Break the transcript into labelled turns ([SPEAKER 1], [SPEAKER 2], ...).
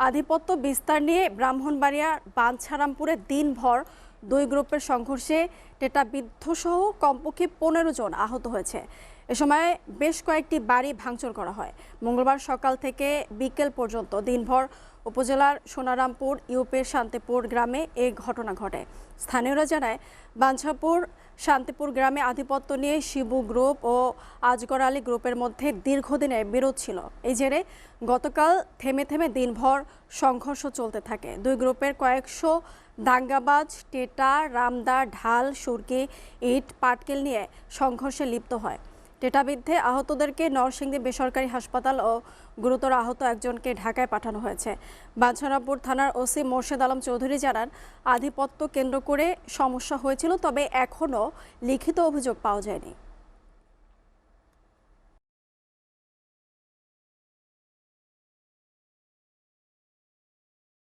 [SPEAKER 1] আধিপত্য বিস্তার নিয়ে ব্রাহ্মণবাড়িয়ার বাঞ্ছারামপুরে দিনভর দুই গ্রুপের সংঘর্ষে টেটাবিদ্ধসহ কমপক্ষে ১৫ জন আহত হয়েছে। এ সময় বেশ কয়েকটি বাড়ি ভাঙচুর করা হয়। মঙ্গলবার সকাল থেকে বিকেল পর্যন্ত দিনভর উপজেলার সোনারামপুর ইউপির শান্তিপুর গ্রামে এই ঘটনা ঘটে। স্থানীয়রা জানায়, বাঞ্ছাপুর শান্তিপুর গ্রামে আধিপত্য নিয়ে শিবু গ্রুপ ও আজগর আলী গ্রুপের মধ্যে দীর্ঘদিনের বিরোধ ছিল। এই জেরে গতকাল থেমে থেমে দিনভর সংঘর্ষ চলতে থাকে। দুই গ্রুপের কয়েকশো দাঙ্গাবাজ টেটা, রামদা, ঢাল, সুরকি, ইট, পাটকেল নিয়ে সংঘর্ষে লিপ্ত হয়। টেটাবিদ্ধে আহতদেরকে নরসিংদী বেসরকারি হাসপাতাল ও গুরুতর আহত একজনকে ঢাকায় পাঠানো হয়েছে। বাঞ্ছারামপুর থানার ওসি মোর্শেদ আলম চৌধুরী জানান, আধিপত্য কেন্দ্র করে সমস্যা হয়েছিল, তবে এখনও লিখিত অভিযোগ পাওয়া যায়নি।